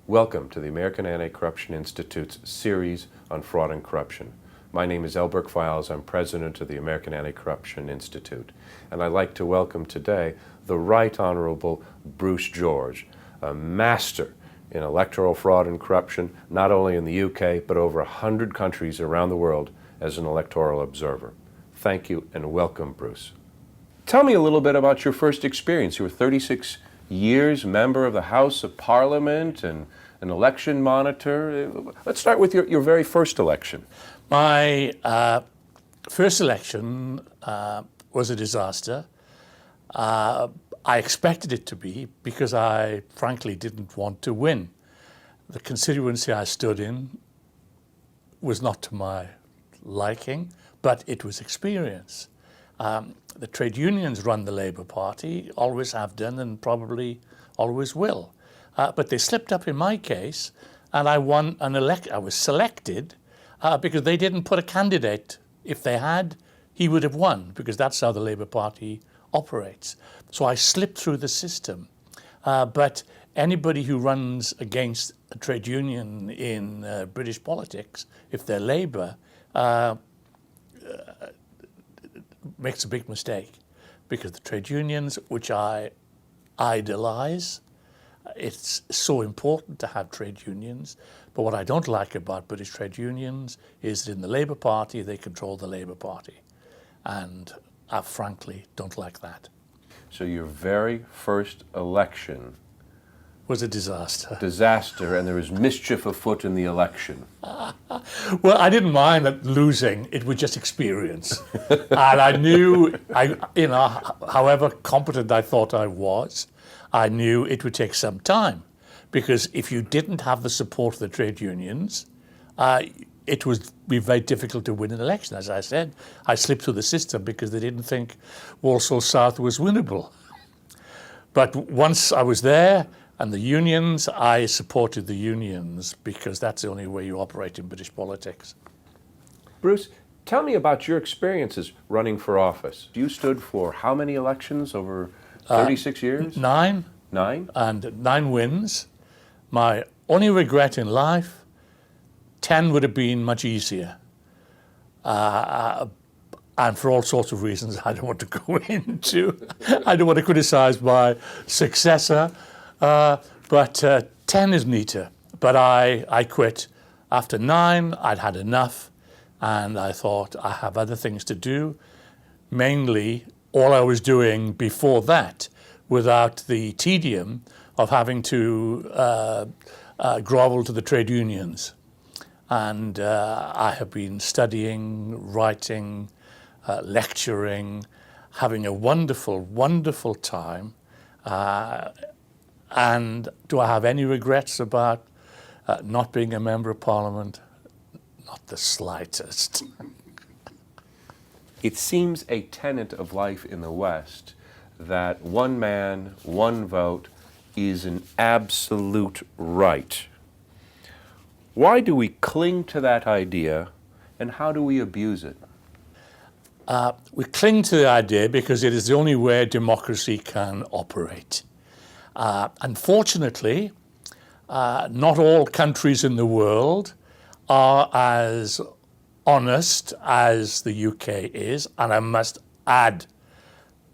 Welcome to the American Anti-Corruption Institute's series on fraud and corruption. My name is Elbert Files. I'm president of the American Anti-Corruption Institute. And I'd like to welcome today the Right Honorable Bruce George, a master in electoral fraud and corruption, not only in the UK, but over 100 countries around the world as an electoral observer. Thank you and welcome, Bruce. Tell me a little bit about your first experience. You were 36 years member of the House of Parliament and an election monitor. Let's start with your very first election. My first election was a disaster. I expected it to be because I frankly didn't want to win. The constituency I stood in was not to my liking, but it was experience. The trade unions run the Labour Party, always have done and probably always will. But they slipped up in my case and I won an I was selected because they didn't put a candidate. If they had, he would have won because that's how the Labour Party operates. So I slipped through the system. But anybody who runs against a trade union in British politics, if they're Labour, makes a big mistake because the trade unions, which I idolize, it's so important to have trade unions. But what I don't like about British trade unions is that in the Labour Party, they control the Labour Party. And I frankly don't like that. So your very first election Was a disaster. Disaster, and there was mischief afoot in the election. Well, I didn't mind losing. It was just experience. And I knew, however competent I thought I was, I knew it would take some time. Because if you didn't have the support of the trade unions, it would be very difficult to win an election. As I said, I slipped through the system because they didn't think Walsall South was winnable. But once I was there, and the unions, I supported the unions because that's the only way you operate in British politics. Bruce, tell me about your experiences running for office. You stood for how many elections over 36 years? 9. 9? And 9 wins. My only regret in life, 10 would have been much easier. And for all sorts of reasons I don't want to go into. I don't want to criticize my successor. But 10 is neater. But I quit. After 9, I'd had enough, and I thought I have other things to do. Mainly, all I was doing before that, without the tedium of having to grovel to the trade unions. And I have been studying, writing, lecturing, having a wonderful, wonderful time. And do I have any regrets about not being a member of Parliament? Not the slightest. It seems a tenet of life in the West that one man, one vote is an absolute right. Why do we cling to that idea, and how do we abuse it? We cling to the idea because it is the only way democracy can operate. Unfortunately, not all countries in the world are as honest as the UK is, and I must add,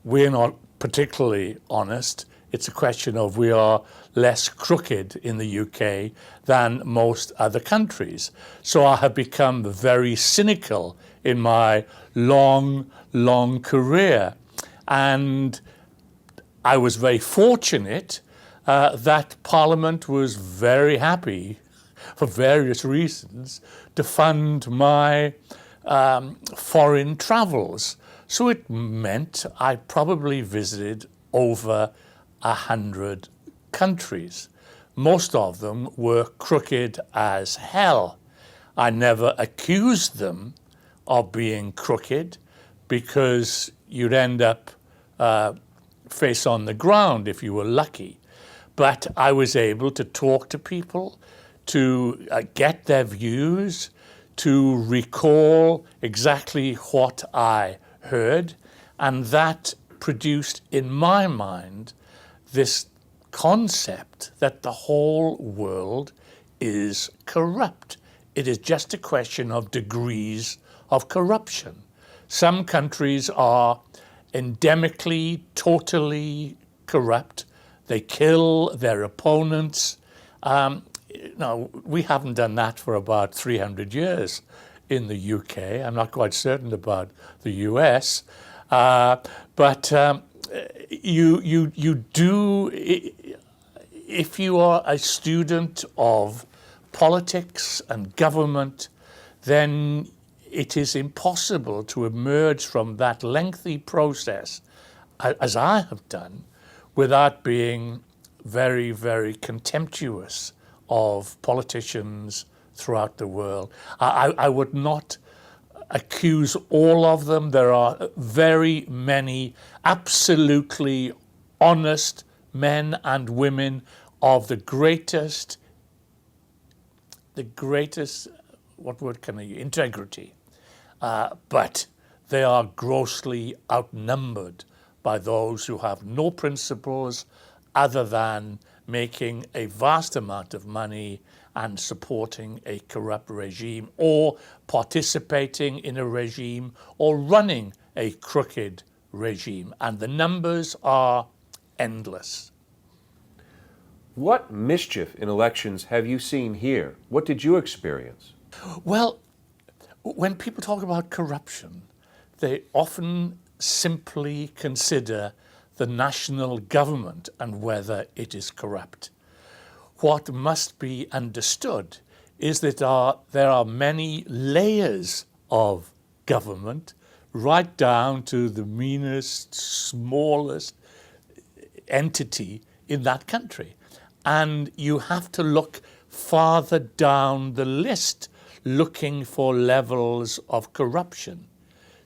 we're not particularly honest. It's a question of we are less crooked in the UK than most other countries. So I have become very cynical in my long, long career. And I was very fortunate that Parliament was very happy, for various reasons, to fund my foreign travels. So it meant I probably visited over 100 countries. Most of them were crooked as hell. I never accused them of being crooked because you'd end up face on the ground if you were lucky. But I was able to talk to people, to get their views, to recall exactly what I heard, and that produced in my mind this concept that the whole world is corrupt. It is just a question of degrees of corruption. Some countries are endemically, totally corrupt. They kill their opponents. No, we haven't done that for about 300 years in the UK. I'm not quite certain about the US. But you do, if you are a student of politics and government, then it is impossible to emerge from that lengthy process, as I have done, without being very, very contemptuous of politicians throughout the world. I would not accuse all of them. There are very many absolutely honest men and women of the greatest, what word can I use? Integrity. But they are grossly outnumbered by those who have no principles other than making a vast amount of money and supporting a corrupt regime, or participating in a regime, or running a crooked regime. And the numbers are endless. What mischief in elections have you seen here? What did you experience? Well, when people talk about corruption, they often simply consider the national government and whether it is corrupt. What must be understood is that there are many layers of government, right down to the meanest, smallest entity in that country. And you have to look farther down the list, looking for levels of corruption.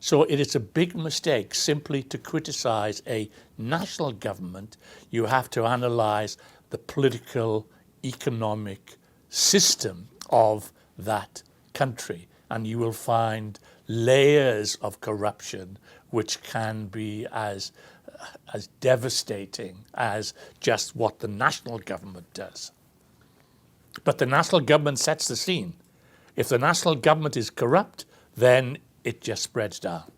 So it is a big mistake simply to criticize a national government. You have to analyze the political, economic system of that country, and you will find layers of corruption which can be as devastating as just what the national government does. But the national government sets the scene. If the national government is corrupt, then it just spreads down.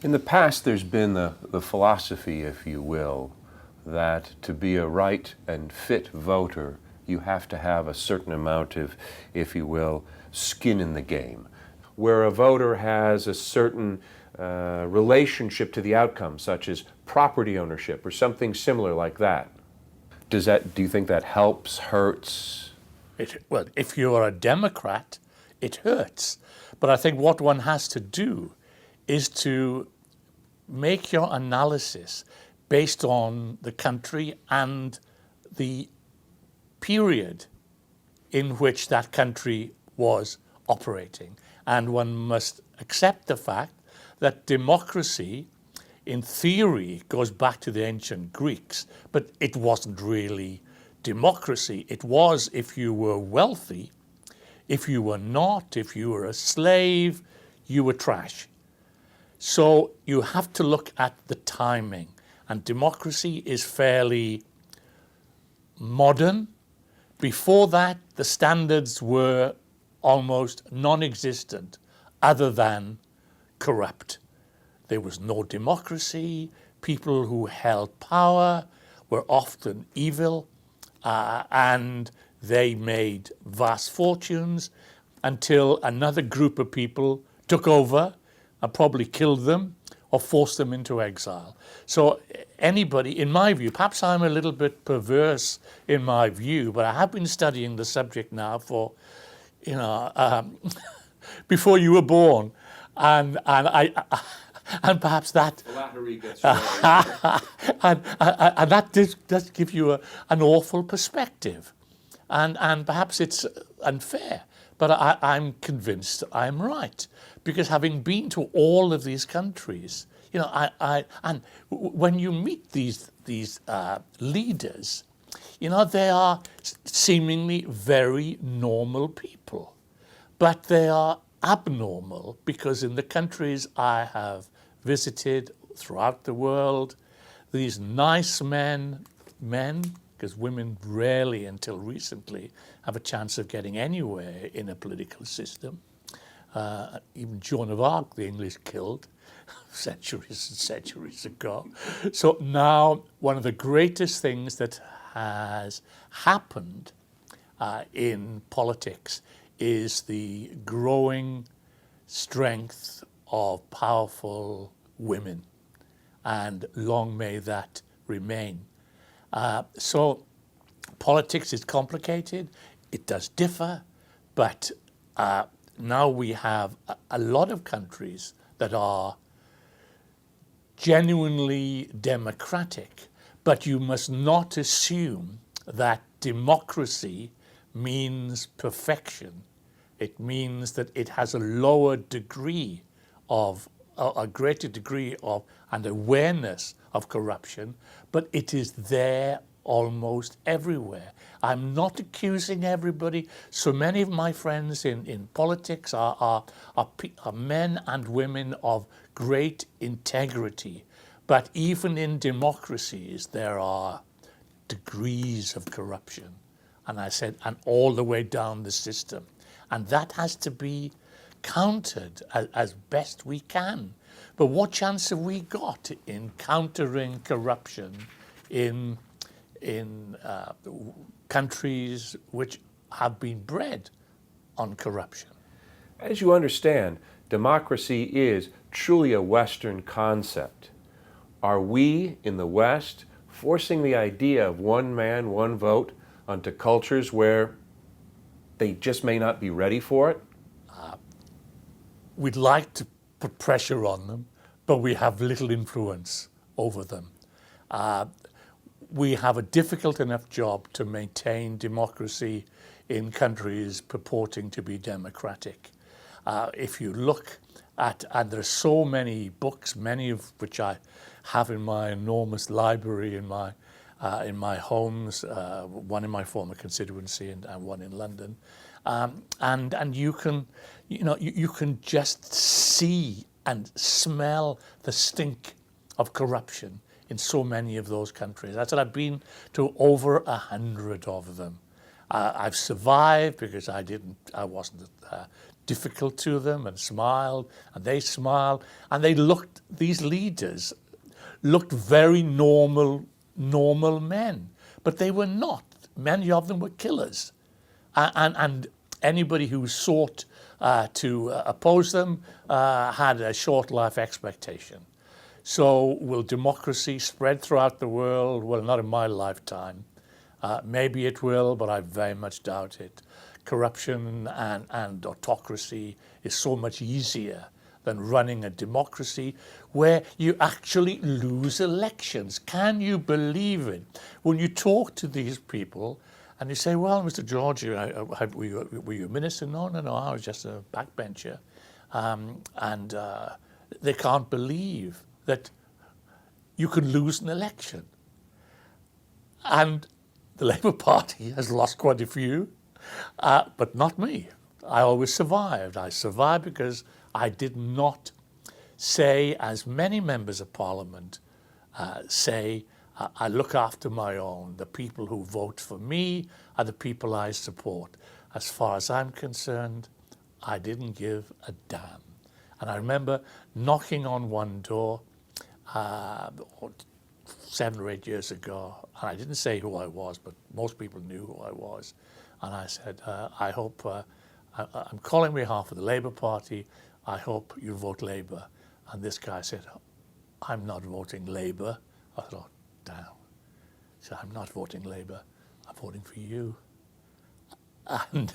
In the past, there's been the philosophy, if you will, that to be a right and fit voter, you have to have a certain amount of, if you will, skin in the game, where a voter has a certain relationship to the outcome, such as property ownership or something similar like that. Do you think that helps, hurts? Well, if you're a Democrat, it hurts. But I think what one has to do is to make your analysis based on the country and the period in which that country was operating. And one must accept the fact that democracy, in theory, goes back to the ancient Greeks, but it wasn't really democracy. It was if you were wealthy. If you were not, if you were a slave, you were trash. So you have to look at the timing. And democracy is fairly modern. Before that, the standards were almost non-existent, other than corrupt. There was no democracy. People who held power were often evil, and they made vast fortunes until another group of people took over and probably killed them or forced them into exile. So anybody, in my view, perhaps I'm a little bit perverse in my view, but I have been studying the subject now for, before you were born, and perhaps that Flattery gets and that does give you an awful perspective, and perhaps it's unfair, but I'm convinced I'm right, because having been to all of these countries, and when you meet these leaders, they are seemingly very normal people, but they are abnormal because in the countries I have visited throughout the world, these nice men, men, because women rarely until recently have a chance of getting anywhere in a political system. Even Joan of Arc, the English killed centuries and centuries ago. So now one of the greatest things that has happened in politics is the growing strength of powerful women, and long may that remain. So politics is complicated, it does differ, but now we have a lot of countries that are genuinely democratic, but you must not assume that democracy means perfection. It means that it has a lower degree of, a greater degree of an awareness of corruption, but it is there almost everywhere. I'm not accusing everybody. So many of my friends in politics are men and women of great integrity. But even in democracies, there are degrees of corruption. And I said, and all the way down the system. And that has to be countered as best we can. But what chance have we got in countering corruption in countries which have been bred on corruption? As you understand, democracy is truly a Western concept. Are we in the West forcing the idea of one man, one vote onto cultures where they just may not be ready for it? We'd like to put pressure on them, but we have little influence over them. We have a difficult enough job to maintain democracy in countries purporting to be democratic. If you look at, and there are so many books, many of which I have in my enormous library in my homes, one in my former constituency and one in London, and you can, you can just see and smell the stink of corruption in so many of those countries. I said I've been to over 100 of them. I've survived because I wasn't difficult to them, and smiled, and they smiled, and these leaders looked very normal men, but they were not. Many of them were killers, and anybody who sought to oppose them had a short life expectation. So will democracy spread throughout the world? Well, not in my lifetime. Maybe it will, but I very much doubt it. Corruption and autocracy is so much easier than running a democracy where you actually lose elections. Can you believe it? When you talk to these people and you say, well, Mr. George, were you a minister? No, I was just a backbencher. And they can't believe that you can lose an election. And the Labour Party has lost quite a few, but not me. I always survived. I survived because I did not say, as many members of Parliament say, I look after my own. The people who vote for me are the people I support. As far as I'm concerned, I didn't give a damn. And I remember knocking on one door 7 or 8 years ago, and I didn't say who I was, but most people knew who I was. And I said, I hope, I'm calling on behalf of the Labour Party, I hope you vote Labour. And this guy said, I'm not voting Labour. I thought, damn. He said, I'm not voting Labour, I'm voting for you. And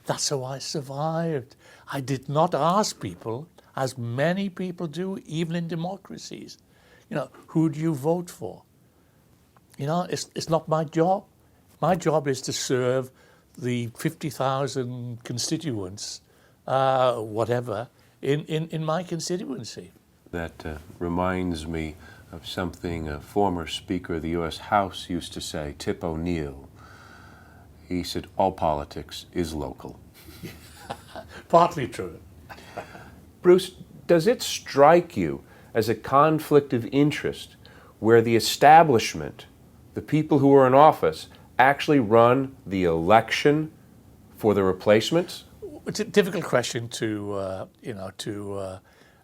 that's how I survived. I did not ask people, as many people do, even in democracies, who do you vote for? It's not my job. My job is to serve the 50,000 constituents, whatever, in my constituency. That reminds me of something a former Speaker of the U.S. House used to say, Tip O'Neill. He said, all politics is local. Partly true. Bruce, does it strike you as a conflict of interest where the establishment the people who are in office actually run the election for the replacements? It's a difficult question to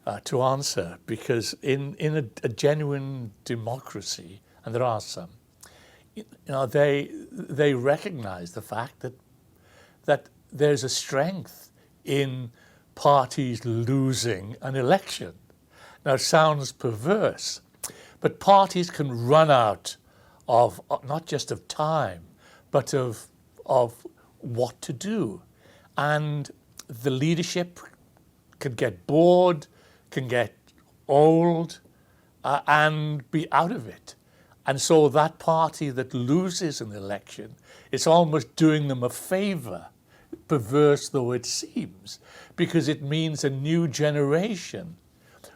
answer, because in a genuine democracy, and there are some, they recognize the fact that there's a strength in parties losing an election. Now, it sounds perverse, but parties can run out of not just of time, but of what to do. And the leadership can get bored, can get old, and be out of it. And so that party that loses an election, it's almost doing them a favor, perverse though it seems, because it means a new generation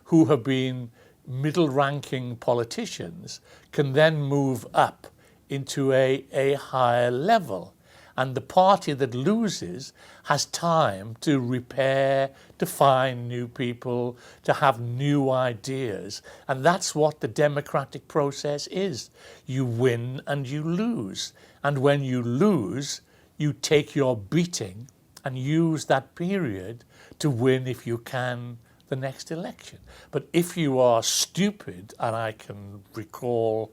who have been middle-ranking politicians can then move up into a higher level. And the party that loses has time to repair, to find new people, to have new ideas. And that's what the democratic process is. You win and you lose. And when you lose, you take your beating and use that period to win, if you can, the next election. But if you are stupid, and I can recall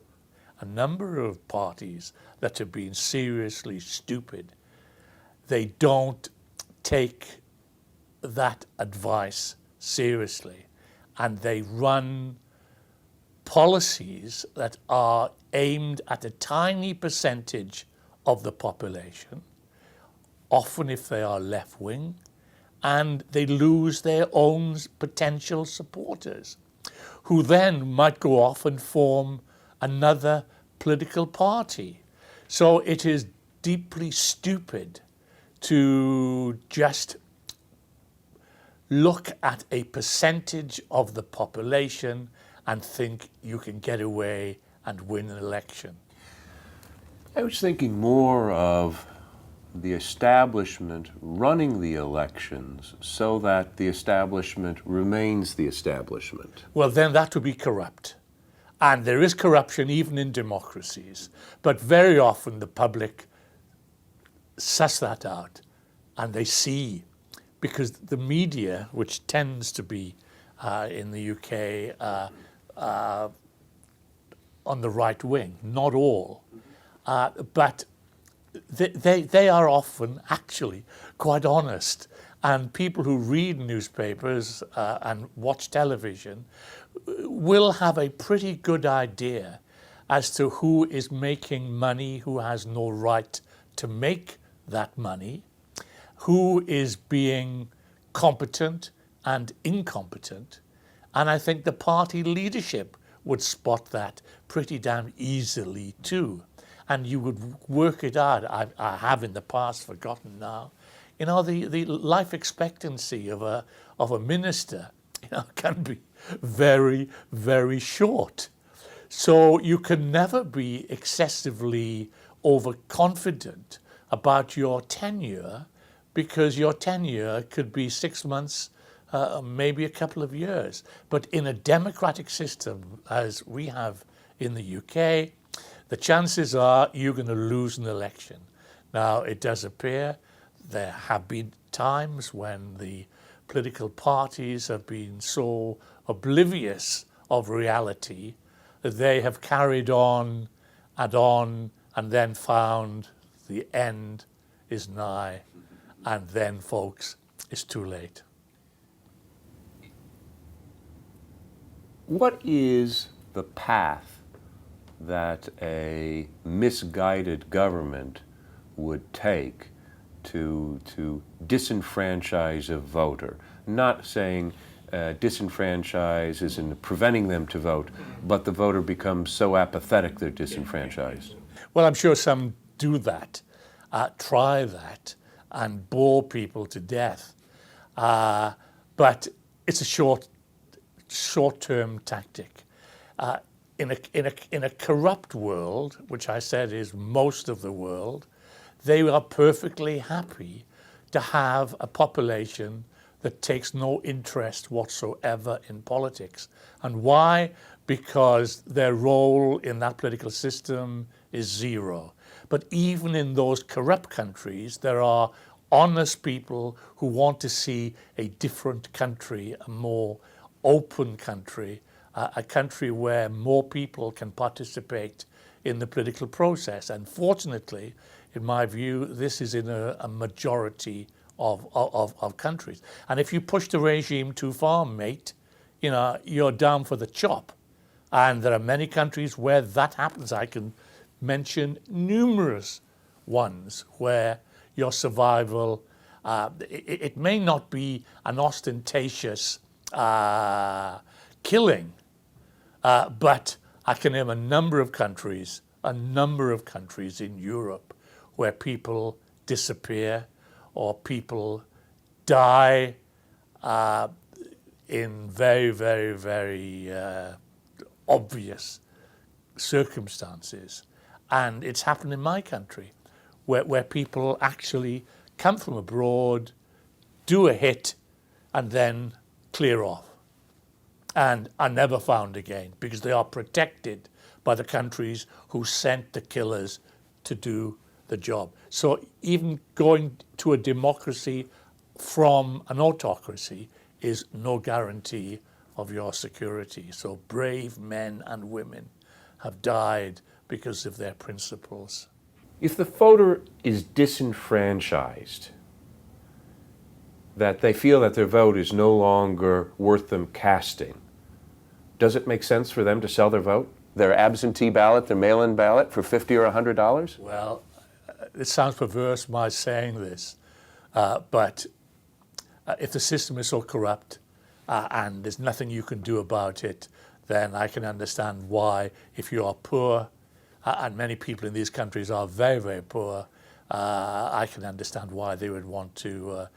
a number of parties that have been seriously stupid, they don't take that advice seriously, and they run policies that are aimed at a tiny percentage of the population, often if they are left-wing, and they lose their own potential supporters, who then might go off and form another political party. So it is deeply stupid to just look at a percentage of the population and think you can get away and win an election. I was thinking more of the establishment running the elections so that the establishment remains the establishment. Well, then that would be corrupt. And there is corruption even in democracies. But very often the public suss that out, and they see, because the media, which tends to be in the UK on the right wing, not all, but they are often actually quite honest. And people who read newspapers and watch television will have a pretty good idea as to who is making money, who has no right to make that money, who is being competent and incompetent. And I think the party leadership would spot that pretty damn easily too. And you would work it out. I have in the past, forgotten now. The life expectancy of a minister, can be very, very short. So you can never be excessively overconfident about your tenure, because your tenure could be 6 months, maybe a couple of years. But in a democratic system, as we have in the UK, the chances are you're going to lose an election. Now, it does appear there have been times when the political parties have been so oblivious of reality that they have carried on, and then found the end is nigh, and then, folks, it's too late. What is the path that a misguided government would take to disenfranchise a voter? Not saying disenfranchise is in preventing them to vote, but the voter becomes so apathetic they're disenfranchised. Well, I'm sure some do that, try that, and bore people to death. But it's a short-term tactic. In a corrupt world, which I said is most of the world, they are perfectly happy to have a population that takes no interest whatsoever in politics. And why? Because their role in that political system is zero. But even in those corrupt countries, there are honest people who want to see a different country, a more open country, a country where more people can participate in the political process. And fortunately, in my view, this is in a majority of countries. And if you push the regime too far, mate, you're down for the chop. And there are many countries where that happens. I can mention numerous ones where your survival, it may not be an ostentatious killing, but I can name a number of countries in Europe where people disappear or people die in very, very, very obvious circumstances. And it's happened in my country where people actually come from abroad, do a hit, and then clear off and are never found again because they are protected by the countries who sent the killers to do the job. So even going to a democracy from an autocracy is no guarantee of your security. So brave men and women have died because of their principles. If the voter is disenfranchised, that they feel that their vote is no longer worth them casting, does it make sense for them to sell their vote, their absentee ballot, their mail-in ballot for $50 or $100? Well, it sounds perverse my saying this, but if the system is so corrupt and there's nothing you can do about it, then I can understand why, if you are poor, and many people in these countries are very, very poor, I can understand why they would want to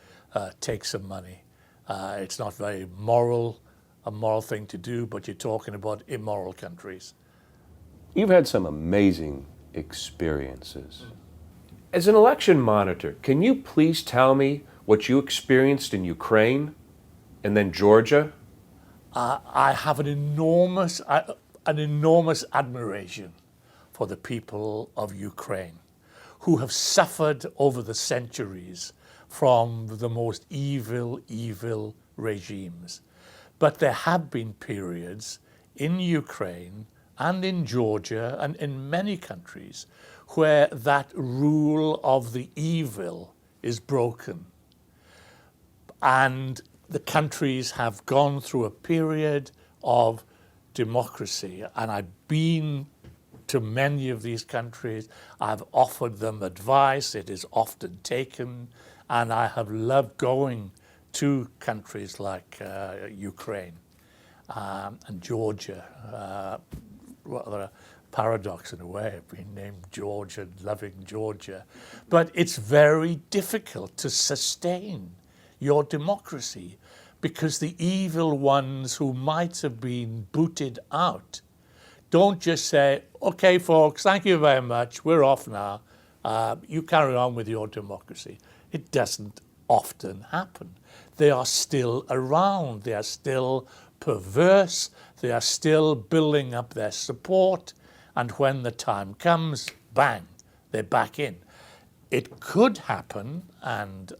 take some money. It's not very a moral thing to do, but you're talking about immoral countries. You've had some amazing experiences. As an election monitor, can you please tell me what you experienced in Ukraine and then Georgia? I have an enormous admiration for the people of Ukraine, who have suffered over the centuries from the most evil regimes. But there have been periods in Ukraine and in Georgia and in many countries where that rule of the evil is broken. And the countries have gone through a period of democracy. And I've been to many of these countries. I've offered them advice. It is often taken. And I have loved going to countries like Ukraine and Georgia. Well, a paradox in a way of being named George and loving Georgia. But it's very difficult to sustain your democracy because the evil ones who might have been booted out don't just say, okay, folks, thank you very much, we're off now. You carry on with your democracy. It doesn't often happen. They are still around. They are still perverse. They are still building up their support. And when the time comes, bang, they're back in. It could happen, and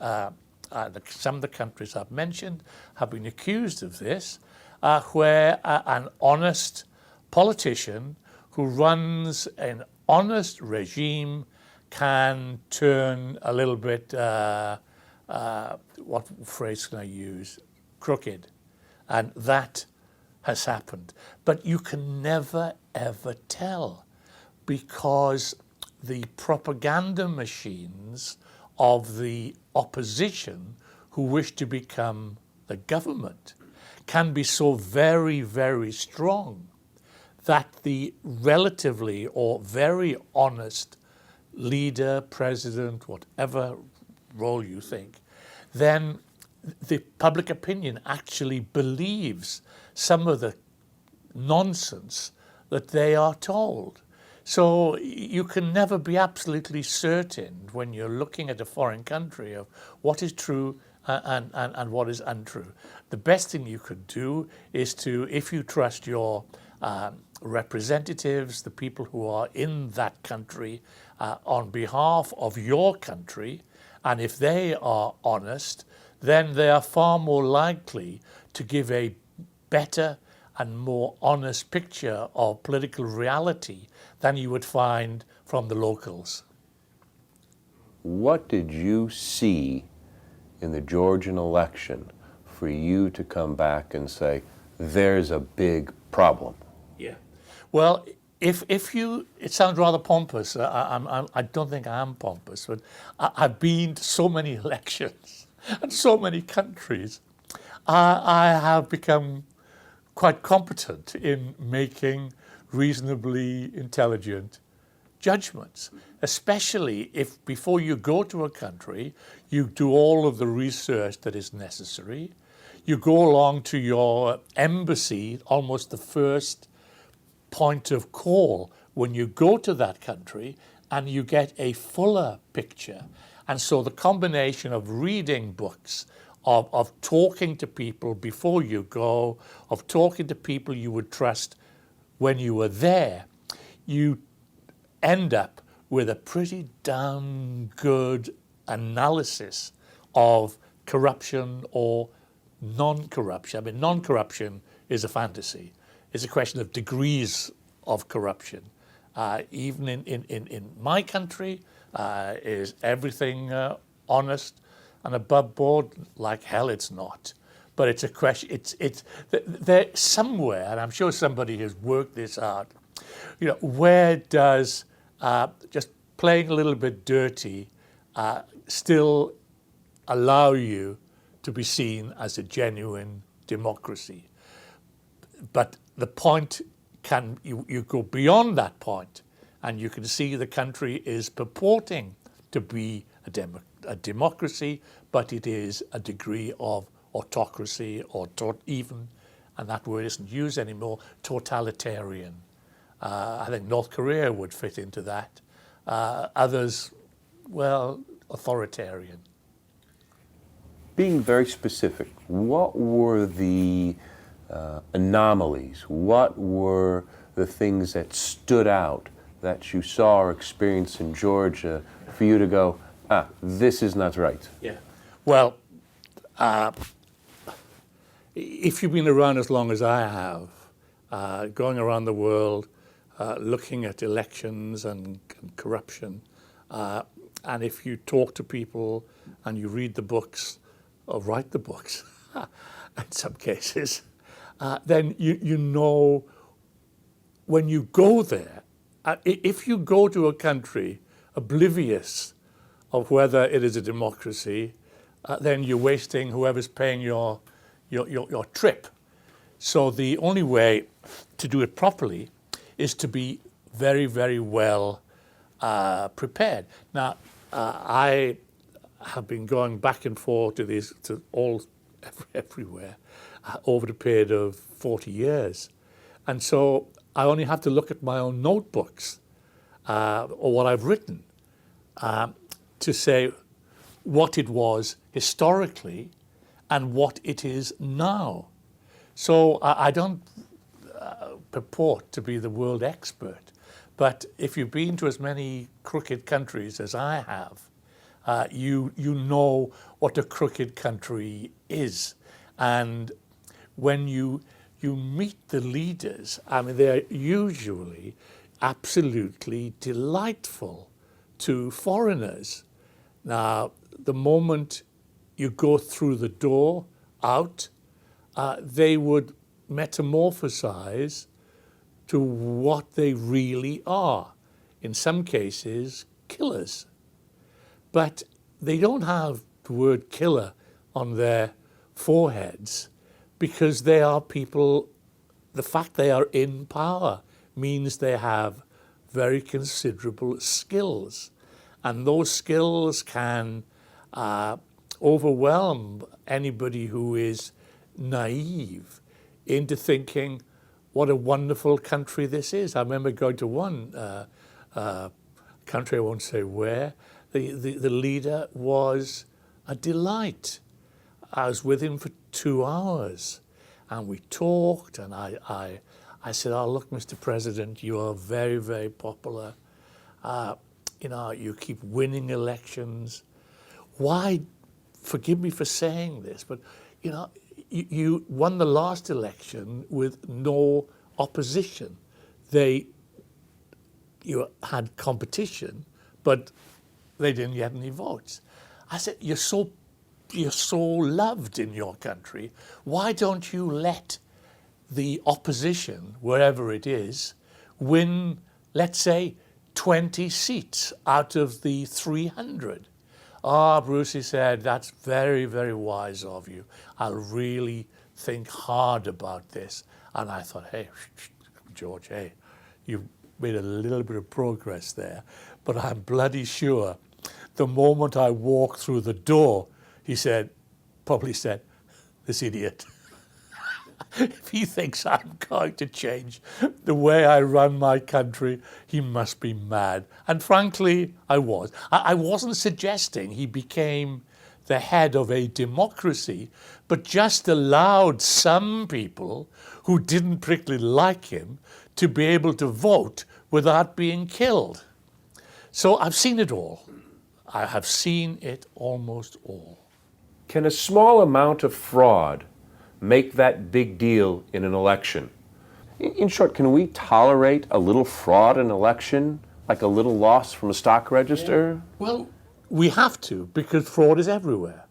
some of the countries I've mentioned have been accused of this, where an honest politician who runs an honest regime can turn a little bit, what phrase can I use? Crooked. And that has happened. But you can never, ever tell, because the propaganda machines of the opposition who wish to become the government can be so very, very strong that the relatively or very honest leader, president, whatever role you think, then the public opinion actually believes some of the nonsense that they are told. So you can never be absolutely certain when you're looking at a foreign country of what is true and what is untrue. The best thing you could do is to, if you trust your representatives, the people who are in that country on behalf of your country, and if they are honest, then they are far more likely to give a better and more honest picture of political reality than you would find from the locals. What did you see in the Georgian election for you to come back and say, there's a big problem? Yeah. Well, if you, it sounds rather pompous. I don't think I am pompous, but I've been to so many elections and so many countries. I have become quite competent in making reasonably intelligent judgments, especially if before you go to a country, you do all of the research that is necessary. You go along to your embassy, almost the first point of call when you go to that country, and you get a fuller picture. And so the combination of reading books, of talking to people before you go, of talking to people you would trust when you were there, you end up with a pretty damn good analysis of corruption or non-corruption. I mean, non-corruption is a fantasy. It's a question of degrees of corruption. Even in my country, is everything honest and above board? Like hell, it's not. But it's a question. It's there somewhere, and I'm sure somebody has worked this out. You know, where does just playing a little bit dirty still allow you to be seen as a genuine democracy? But the point you go beyond that point, and you can see the country is purporting to be a democracy, but it is a degree of autocracy or even, and that word isn't used anymore, totalitarian. I think North Korea would fit into that. Others, well, authoritarian. Being very specific, what were the anomalies? What were the things that stood out that you saw or experienced in Georgia for you to go, this is not right? Yeah. Well, if you've been around as long as I have, going around the world, looking at elections and corruption, and if you talk to people and you read the books or write the books, in some cases, then you know when you go there, if you go to a country oblivious of whether it is a democracy, then you're wasting whoever's paying your trip. So the only way to do it properly is to be very, very well prepared. Now, I have been going back and forth everywhere over the period of 40 years. And so I only have to look at my own notebooks or what I've written to say what it was historically and what it is now. So I don't purport to be the world expert, but if you've been to as many crooked countries as I have, you know what a crooked country is. And when you meet the leaders, I mean, they're usually absolutely delightful to foreigners. Now, the moment you go through the door out, they would metamorphosize to what they really are. In some cases, killers. But they don't have the word killer on their foreheads because they are people, the fact they are in power means they have very considerable skills. And those skills can overwhelm anybody who is naive into thinking what a wonderful country this is. I remember going to one country, I won't say where, the leader was a delight. I was with him for 2 hours and we talked, and I I said, oh, look, Mr. President, you are very, very popular. You keep winning elections. Why, forgive me for saying this, but, you won the last election with no opposition. You had competition, but they didn't get any votes. I said, you're so loved in your country. Why don't you let the opposition, wherever it is, win, let's say, 20 seats out of the 300? Ah, Bruce, he said, that's very, very wise of you. I'll really think hard about this. And I thought, hey, George, hey, you've made a little bit of progress there. But I'm bloody sure the moment I walked through the door, he probably said, this idiot. If he thinks I'm going to change the way I run my country, he must be mad. And frankly, I was. I wasn't suggesting he became the head of a democracy, but just allowed some people who didn't particularly like him to be able to vote without being killed. So I've seen it all. I have seen it almost all. Can a small amount of fraud make that big deal in an election? In short, can we tolerate a little fraud in an election, like a little loss from a stock register? Well, we have to, because fraud is everywhere.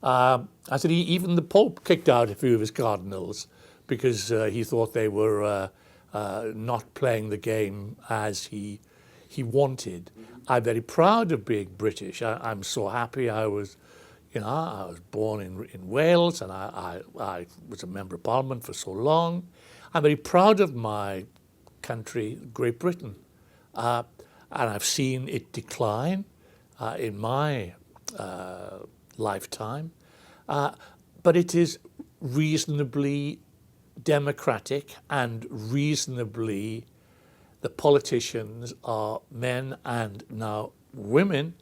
I said even the Pope kicked out a few of his cardinals because he thought they were not playing the game as he wanted. I'm very proud of being British. I'm so happy I was born in Wales, and I was a member of Parliament for so long. I'm very proud of my country, Great Britain, and I've seen it decline in my lifetime, but it is reasonably democratic, and reasonably the politicians are men and now women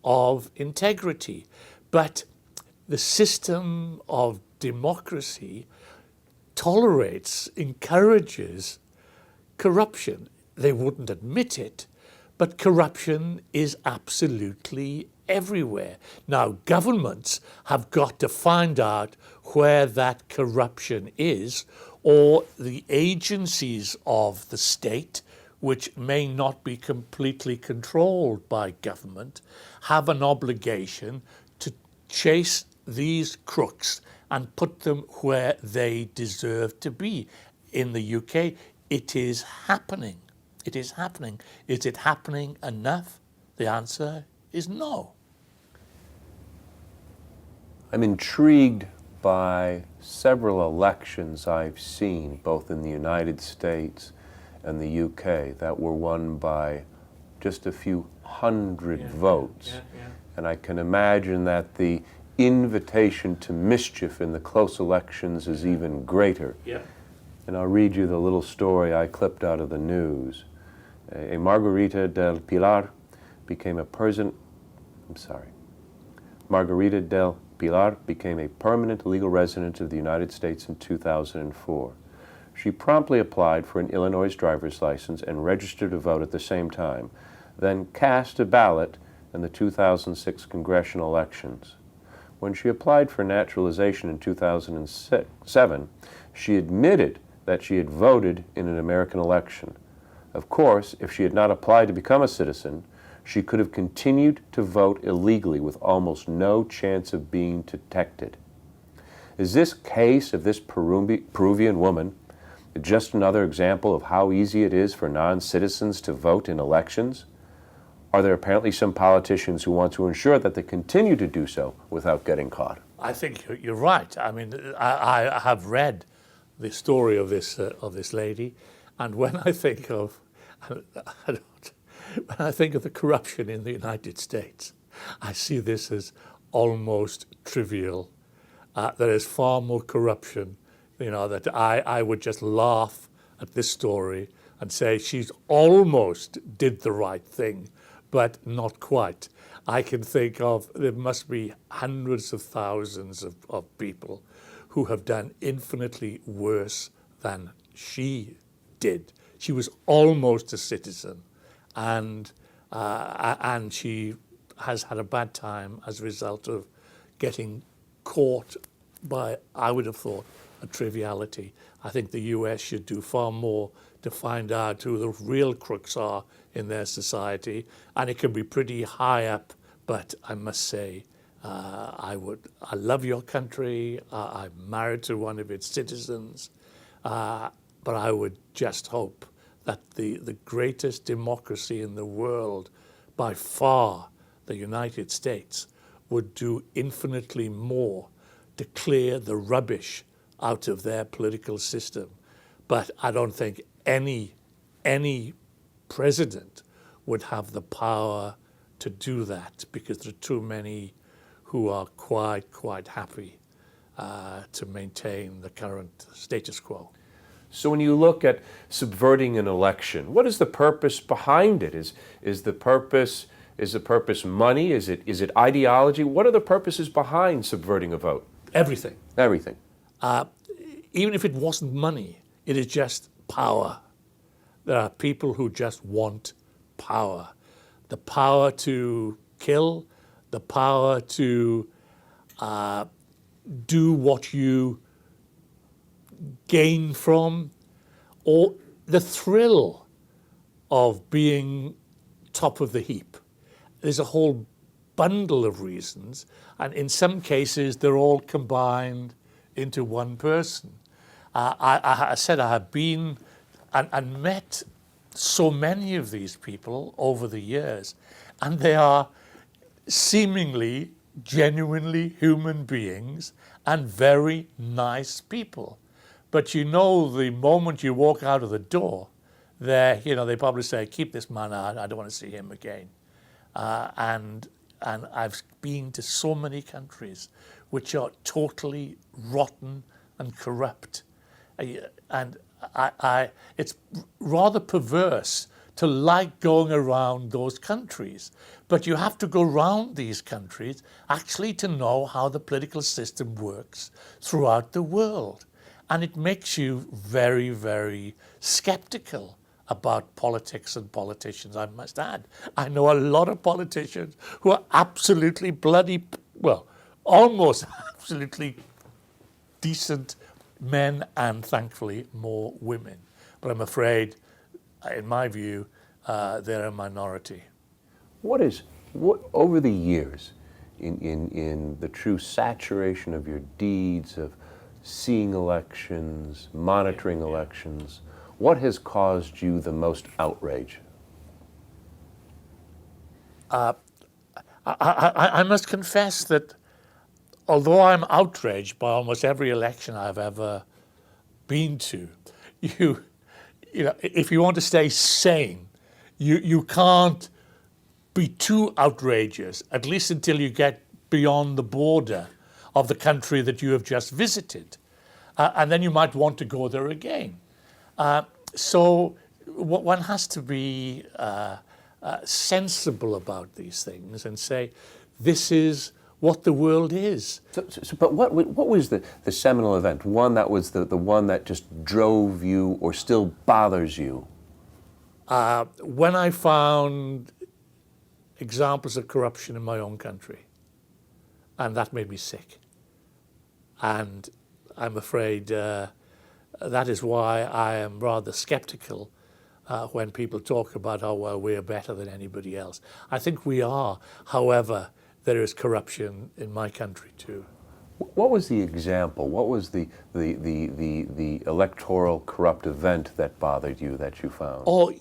of integrity. But the system of democracy tolerates, encourages corruption. They wouldn't admit it, but corruption is absolutely everywhere. Now, governments have got to find out where that corruption is, or the agencies of the state, which may not be completely controlled by government, have an obligation to chase these crooks and put them where they deserve to be. In the UK, it is happening. It is happening. Is it happening enough? The answer is no. I'm intrigued by several elections I've seen, both in the United States and the UK, that were won by just a few hundred votes. And I can imagine that the invitation to mischief in the close elections is even greater. And I'll read you the little story I clipped out of the news. A Margarita Del Pilar became a Margarita Del Pilar became a permanent legal resident of the United States in 2004. She promptly applied for an Illinois driver's license and registered to vote at the same time, then cast a ballot in the 2006 congressional elections. When she applied for naturalization in 2007, she admitted that she had voted in an American election. Of course, if she had not applied to become a citizen, she could have continued to vote illegally with almost no chance of being detected. Is this case of this Peruvian woman just another example of how easy it is for non-citizens to vote in elections? Are there apparently some politicians who want to ensure that they continue to do so without getting caught? I think you're right. I mean, I have read the story of this lady, and when I think of the corruption in the United States, I see this as almost trivial. There is far more corruption, that I would just laugh at this story and say she's almost did the right thing, but not quite. I can think of, there must be hundreds of thousands of people who have done infinitely worse than she did. She was almost a citizen, and she has had a bad time as a result of getting caught by, I would have thought, a triviality. I think the US should do far more to find out who the real crooks are in their society, and it can be pretty high up, but I must say, I love your country, I'm married to one of its citizens, but I would just hope that the greatest democracy in the world, by far the United States, would do infinitely more to clear the rubbish out of their political system. But I don't think any president would have the power to do that, because there are too many who are quite happy to maintain the current status quo. So when you look at subverting an election, what is the purpose behind it? Is the purpose money? Is it ideology? What are the purposes behind subverting a vote? Everything. Everything. Even if it wasn't money, it is just power. There are people who just want power. The power to kill, the power to do what you gain from, or the thrill of being top of the heap. There's a whole bundle of reasons, and in some cases they're all combined into one person. I said I have been and met so many of these people over the years, and they are seemingly genuinely human beings and very nice people. But you know, the moment you walk out of the door, they probably say, keep this man out, I don't want to see him again. And I've been to so many countries which are totally rotten and corrupt. And it's rather perverse to like going around those countries. But you have to go around these countries actually to know how the political system works throughout the world. And it makes you very, very skeptical about politics and politicians, I must add. I know a lot of politicians who are absolutely bloody, well, almost absolutely decent men, and thankfully more women. But I'm afraid, in my view, they're a minority. What over the years, in the true saturation of your deeds of seeing elections, monitoring elections, what has caused you the most outrage? I must confess that although I'm outraged by almost every election I've ever been to, you know, if you want to stay sane, you can't be too outrageous, at least until you get beyond the border of the country that you have just visited. And then you might want to go there again. So one has to be sensible about these things and say, this is what the world is. But what was the seminal event? One that was the one that just drove you or still bothers you? When I found examples of corruption in my own country, and that made me sick. And I'm afraid that is why I am rather skeptical when people talk about, oh, well, we're better than anybody else. I think we are. However, there is corruption in my country too. What was the example? What was the electoral corrupt event that bothered you, that you found? Oh,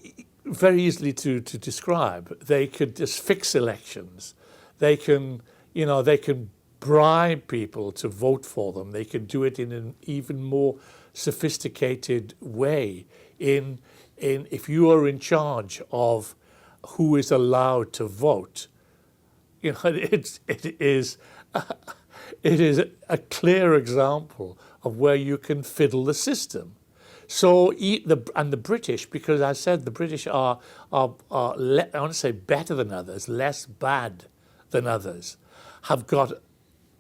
very easily to describe. They could just fix elections. They can, they can bribe people to vote for them. They can do it in an even more sophisticated way. If you are in charge of who is allowed to vote, it is a clear example of where you can fiddle the system. So the British, because I said the British are I want to say better than others, less bad than others, have got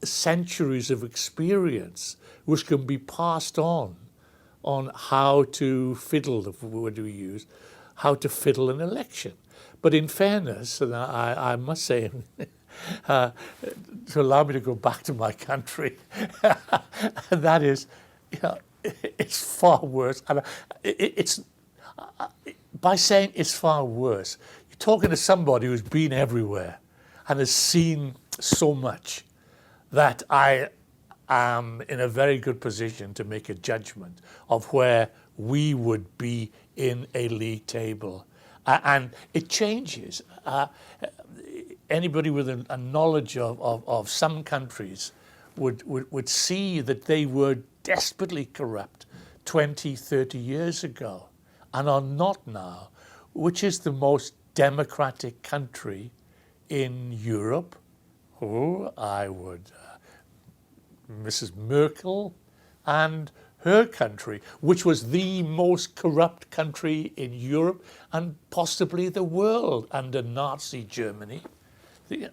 centuries of experience which can be passed on on how to fiddle, the word we use, how to fiddle an election. But in fairness, and I must say, to allow me to go back to my country, and that is, it's far worse. And by saying it's far worse, you're talking to somebody who's been everywhere and has seen so much that I am in a very good position to make a judgment of where we would be in a league table. And it changes. Anybody with a knowledge of some countries would see that they were desperately corrupt 20, 30 years ago and are not now, which is the most democratic country in Europe. Mrs. Merkel and her country, which was the most corrupt country in Europe and possibly the world under Nazi Germany.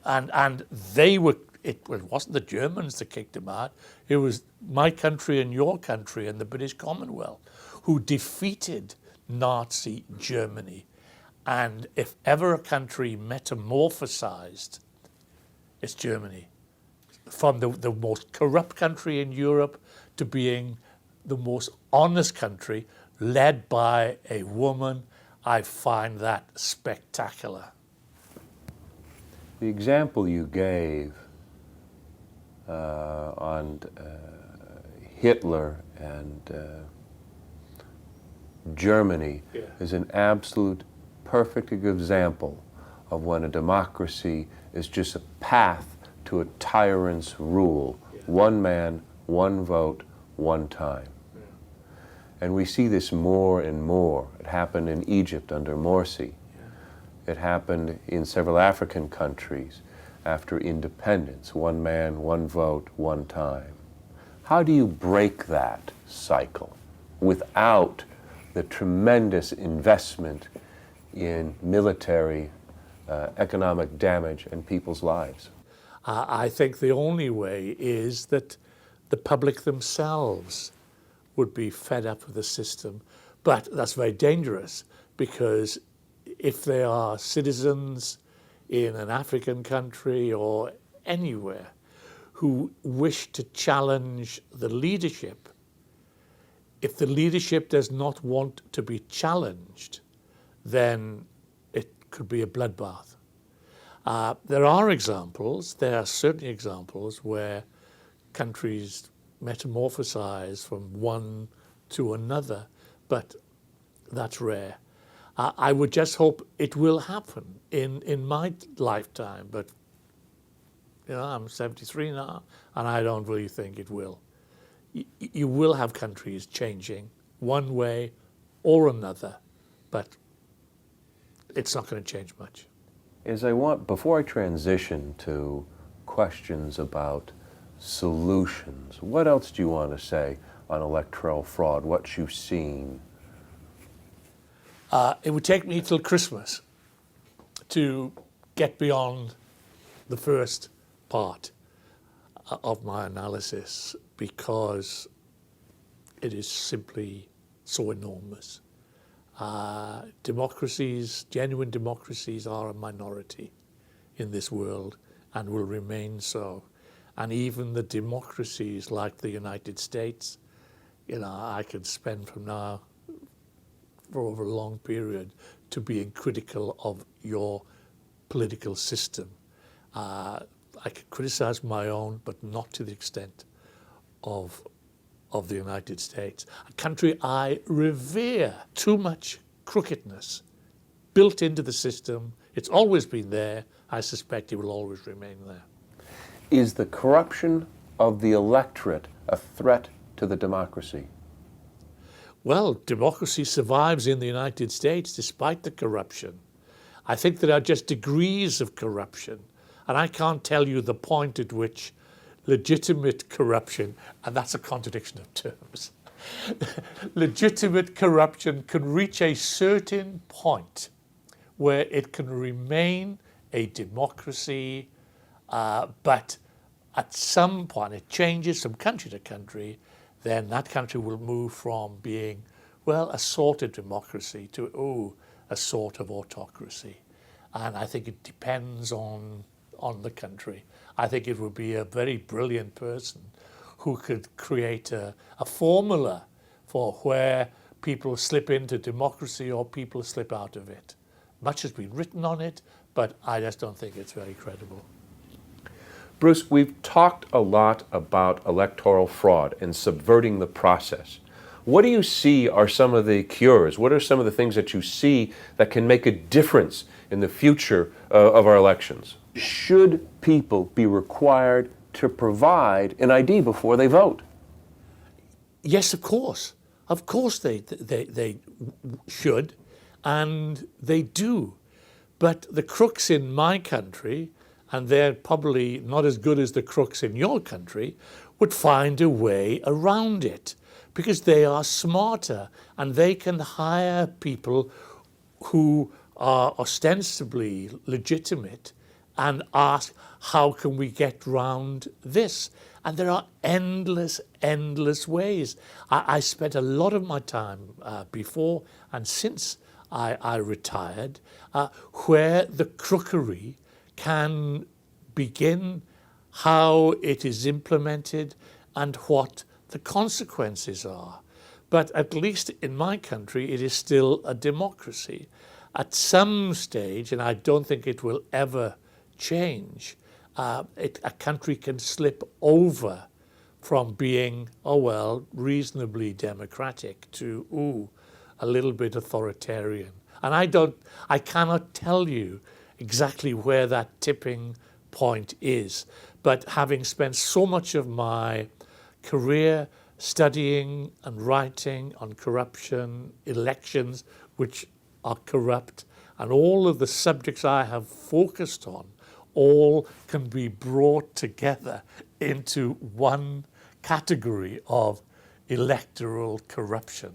And they were, it wasn't the Germans that kicked them out, it was my country and your country and the British Commonwealth who defeated Nazi Germany. And if ever a country metamorphosized, it's Germany. From the most corrupt country in Europe to being the most honest country led by a woman, I find that spectacular. The example you gave on Hitler and Germany is an absolute perfect example of when a democracy is just a path to a tyrant's rule. One man, one vote, one time. And we see this more and more. It happened in Egypt under Morsi. It happened in several African countries after independence. One man, one vote, one time. How do you break that cycle without the tremendous investment in military, economic damage and people's lives? I think the only way is that the public themselves would be fed up with the system. But that's very dangerous, because if they are citizens in an African country or anywhere who wish to challenge the leadership, if the leadership does not want to be challenged, then it could be a bloodbath. There are certainly examples where countries metamorphosize from one to another, but that's rare. I would just hope it will happen in my lifetime, but I'm 73 now, and I don't really think it will. You will have countries changing one way or another, but it's not going to change much. Before I transition to questions about solutions, what else do you want to say on electoral fraud, what you've seen? It would take me till Christmas to get beyond the first part of my analysis, because it is simply so enormous. Democracies, genuine democracies, are a minority in this world and will remain so. And even the democracies like the United States, I could spend from now for over a long period to being critical of your political system. I could criticize my own, but not to the extent of the United States, a country I revere. Too much crookedness built into the system. It's always been there. I suspect it will always remain there. Is the corruption of the electorate a threat to the democracy? Well, democracy survives in the United States despite the corruption. I think there are just degrees of corruption, and I can't tell you the point at which legitimate corruption, and that's a contradiction of terms, legitimate corruption can reach a certain point where it can remain a democracy, but at some point, it changes from country to country, then that country will move from being, well, a sort of democracy to, a sort of autocracy. And I think it depends on the country. I think it would be a very brilliant person who could create a formula for where people slip into democracy or people slip out of it. Much has been written on it, but I just don't think it's very credible. Bruce, we've talked a lot about electoral fraud and subverting the process. What do you see are some of the cures? What are some of the things that you see that can make a difference in the future of our elections? Should people be required to provide an ID before they vote? Yes, of course. Of course they should, and they do. But the crooks in my country, and they're probably not as good as the crooks in your country, would find a way around it because they are smarter and they can hire people who are ostensibly legitimate and ask, how can we get round this? And there are endless ways. I spent a lot of my time before and since I retired where the crookery can begin, how it is implemented, and what the consequences are. But at least in my country, it is still a democracy. At some stage, and I don't think it will ever change, a country can slip over from being, reasonably democratic to, a little bit authoritarian. And I cannot tell you exactly where that tipping point is. But having spent so much of my career studying and writing on corruption, elections which are corrupt, and all of the subjects I have focused on, all can be brought together into one category of electoral corruption.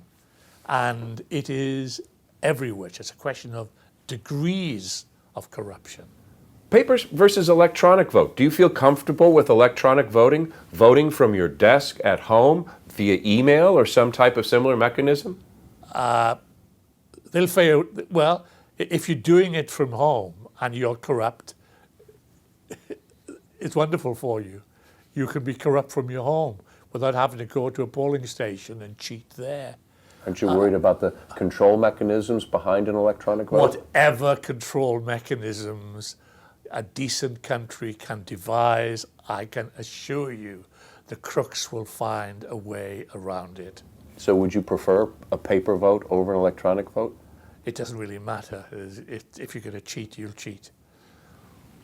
And it is everywhere. It's a question of degrees of corruption. Paper versus electronic vote. Do you feel comfortable with electronic voting, voting from your desk at home via email or some type of similar mechanism? They'll fail. Well, if you're doing it from home and you're corrupt, it's wonderful for you. You can be corrupt from your home without having to go to a polling station and cheat there. Aren't you worried about the control mechanisms behind an electronic vote? Whatever control mechanisms a decent country can devise, I can assure you the crooks will find a way around it. So would you prefer a paper vote over an electronic vote? It doesn't really matter. If you're going to cheat, you'll cheat.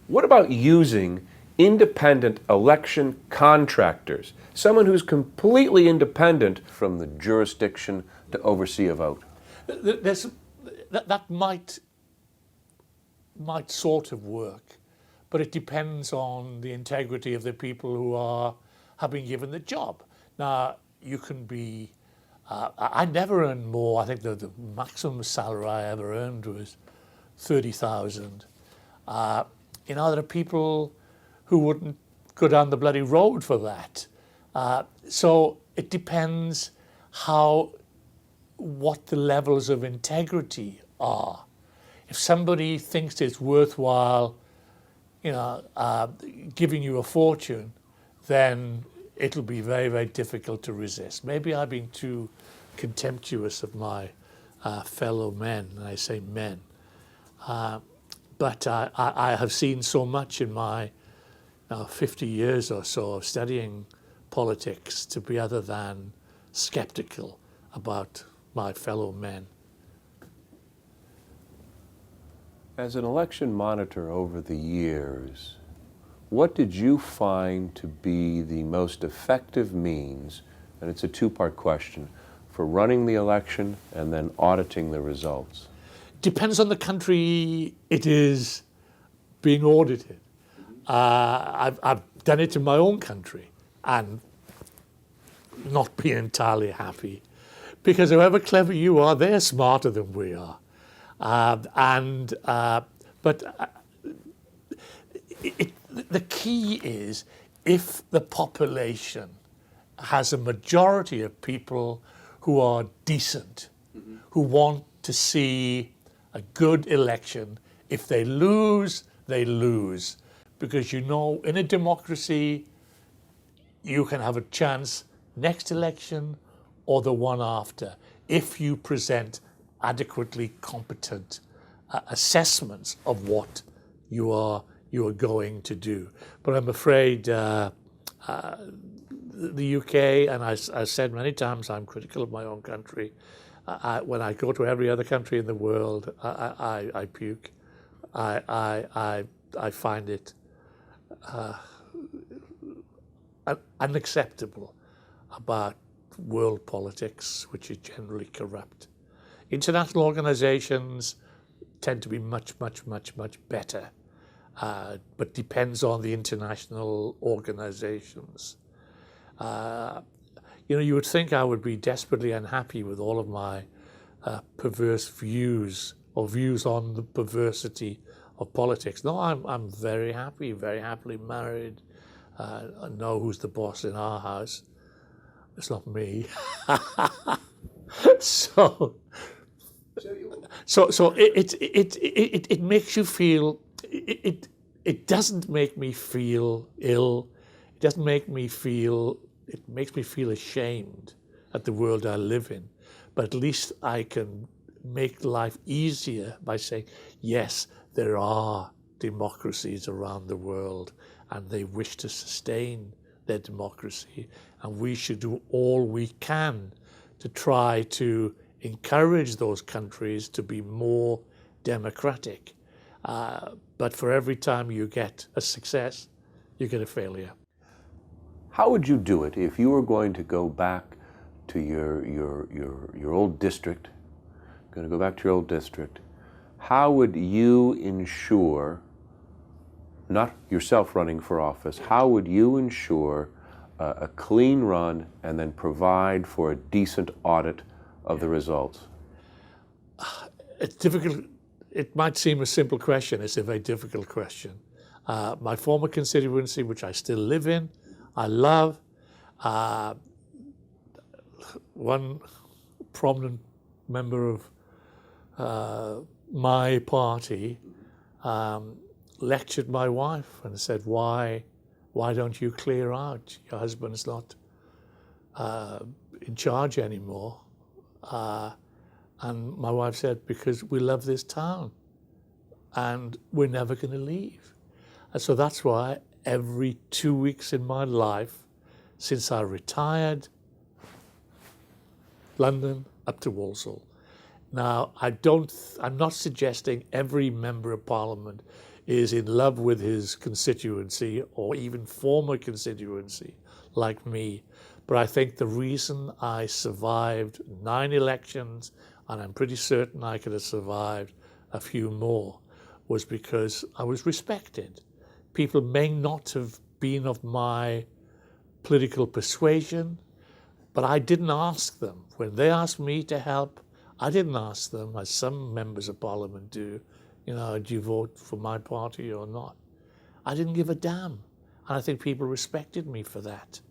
What about using independent election contractors, someone who's completely independent from the jurisdiction to oversee a vote? That might sort of work, but it depends on the integrity of the people who have been given the job. Now, you can be, I never earned more. I think the maximum salary I ever earned was $30,000. There are people who wouldn't go down the bloody road for that. So it depends what the levels of integrity are. If somebody thinks it's worthwhile, giving you a fortune, then it'll be very, very difficult to resist. Maybe I've been too contemptuous of my fellow men, and I say men. But I have seen so much in my 50 years or so of studying politics to be other than skeptical about my fellow men. As an election monitor over the years, what did you find to be the most effective means, and it's a two-part question, for running the election and then auditing the results? Depends on the country it is being audited. I've done it in my own country and not been entirely happy, because however clever you are, they're smarter than we are. But the key is if the population has a majority of people who are decent, who want to see a good election. If they lose, they lose. Because you know, in a democracy, you can have a chance next election or the one after if you present adequately competent assessments of what you are going to do. But I'm afraid the UK, and I've said many times I'm critical of my own country. When I go to every other country in the world, I puke. I find it unacceptable about world politics, which is generally corrupt. International organizations tend to be much better, but depends on the international organizations. You know, you would think I would be desperately unhappy with all of my perverse views or views on the perversity of politics. No, I'm very happy, very happily married. I know who's the boss in our house. It's not me. So it makes you feel. It doesn't make me feel ill. It doesn't make me feel. It makes me feel ashamed at the world I live in. But at least I can make life easier by saying, yes, there are democracies around the world, and they wish to sustain their democracy, and we should do all we can to try to encourage those countries to be more democratic. But for every time you get a success, you get a failure. How would you do it if you were going to go back to your old district? Going to go back to your old district. How would you ensure, not yourself running for office, how would you ensure a clean run and then provide for a decent audit of the results? It's difficult. It might seem a simple question. It's a very difficult question. My former constituency, which I still live in, I love. One prominent member of my party lectured my wife and said, why don't you clear out? Your husband's not in charge anymore. And my wife said, because we love this town and we're never going to leave. And so that's why every 2 weeks in my life, since I retired, London up to Walsall. Now, I'm not suggesting every member of Parliament is in love with his constituency or even former constituency like me. But I think the reason I survived 9 elections, and I'm pretty certain I could have survived a few more, was because I was respected. People may not have been of my political persuasion, but I didn't ask them. When they asked me to help, I didn't ask them, as some members of Parliament do, you know, do you vote for my party or not? I didn't give a damn. And I think people respected me for that.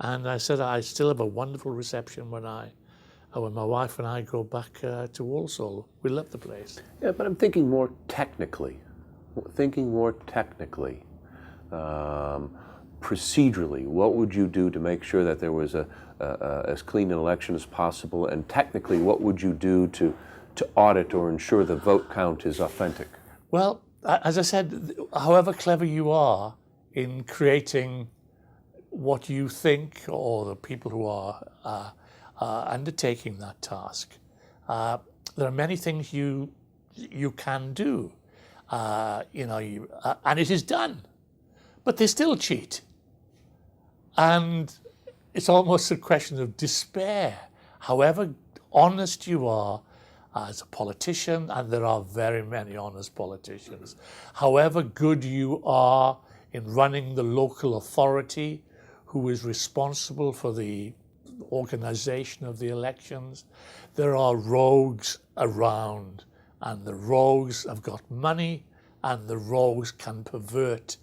And I said I still have a wonderful reception when my wife and I go back to Walsall. We love the place. Yeah, but I'm thinking more technically. Procedurally, what would you do to make sure that there was as clean an election as possible? And technically, what would you do to audit or ensure the vote count is authentic? Well, as I said, however clever you are in creating what you think, or the people who are undertaking that task, there are many things you can do, and it is done, but they still cheat, and it's almost a question of despair. However honest you are as a politician, and there are very many honest politicians, however good you are in running the local authority who is responsible for the organization of the elections, there are rogues around, and the rogues have got money, and the rogues can pervert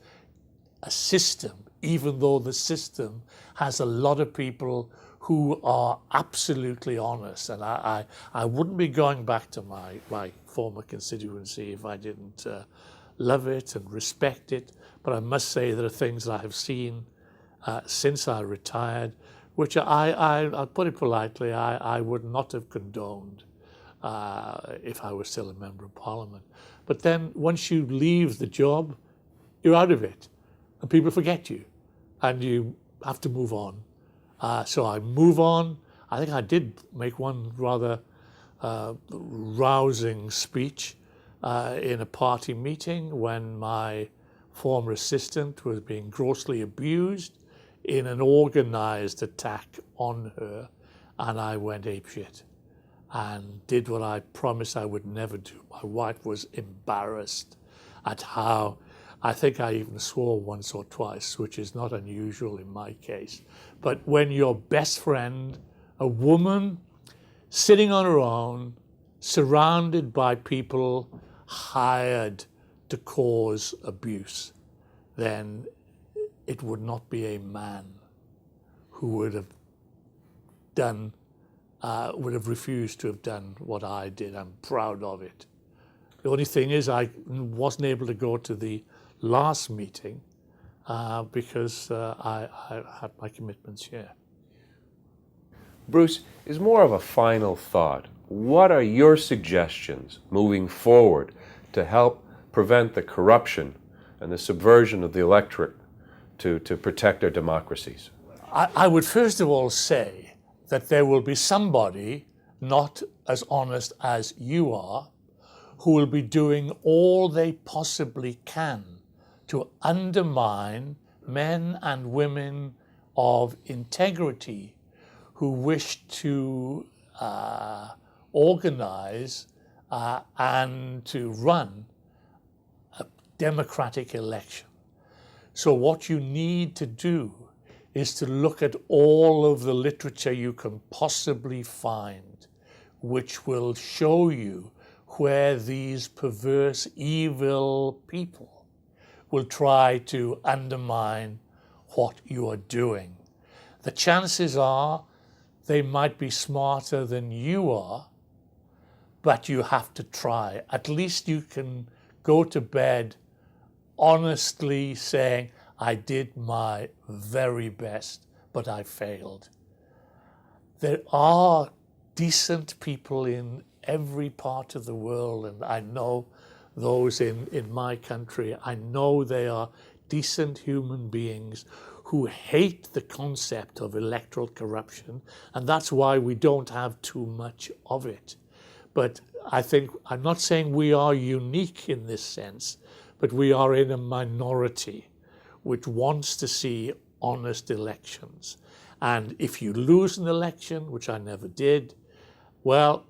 a system even though the system has a lot of people who are absolutely honest. And I wouldn't be going back to my former constituency if I didn't love it and respect it. But I must say there are things that I have seen since I retired, which I'll put it politely, I would not have condoned if I was still a member of Parliament. But then once you leave the job, you're out of it, and people forget you, and you have to move on. So I move on. I think I did make one rather rousing speech in a party meeting when my former assistant was being grossly abused in an organized attack on her, and I went apeshit and did what I promised I would never do. My wife was embarrassed at how, I think I even swore once or twice, which is not unusual in my case. But when your best friend, a woman sitting on her own, surrounded by people hired to cause abuse, then it would not be a man who would have refused to have done what I did. I'm proud of it. The only thing is I wasn't able to go to the last meeting because I had my commitments here. Bruce, is more of a final thought. What are your suggestions moving forward to help prevent the corruption and the subversion of the electorate to protect our democracies? I would first of all say that there will be somebody not as honest as you are who will be doing all they possibly can to undermine men and women of integrity who wish to organize and to run a democratic election. So what you need to do is to look at all of the literature you can possibly find, which will show you where these perverse, evil people will try to undermine what you are doing. The chances are they might be smarter than you are, but you have to try. At least you can go to bed honestly saying, I did my very best, but I failed. There are decent people in every part of the world, and I know those in my country. I know they are decent human beings who hate the concept of electoral corruption, and that's why we don't have too much of it. But I'm not saying we are unique in this sense, but we are in a minority which wants to see honest elections. And if you lose an election, which I never did, well,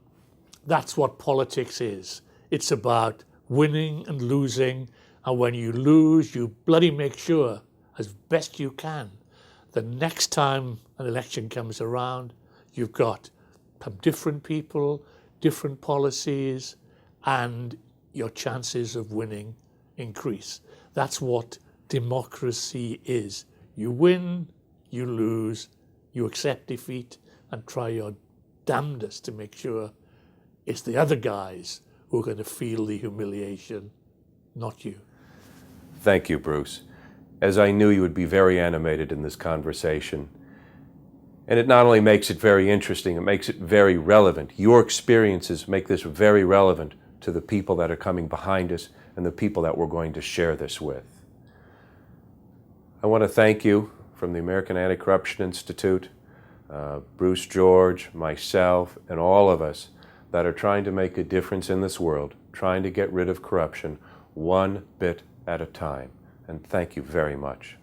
that's what politics is. It's about winning and losing, and when you lose, you bloody make sure, as best you can, the next time an election comes around, you've got some different people, different policies, and your chances of winning increase. That's what democracy is. You win, you lose, you accept defeat, and try your damnedest to make sure it's the other guys who are going to feel the humiliation, not you. Thank you, Bruce. As I knew you would be very animated in this conversation. And it not only makes it very interesting, it makes it very relevant. Your experiences make this very relevant to the people that are coming behind us and the people that we're going to share this with. I want to thank you from the American Anti-Corruption Institute, Bruce George, myself, and all of us that are trying to make a difference in this world, trying to get rid of corruption one bit at a time. And thank you very much.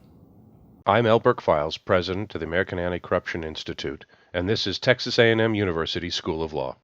I'm Elbert Files, President of the American Anti-Corruption Institute, and this is Texas A&M University School of Law.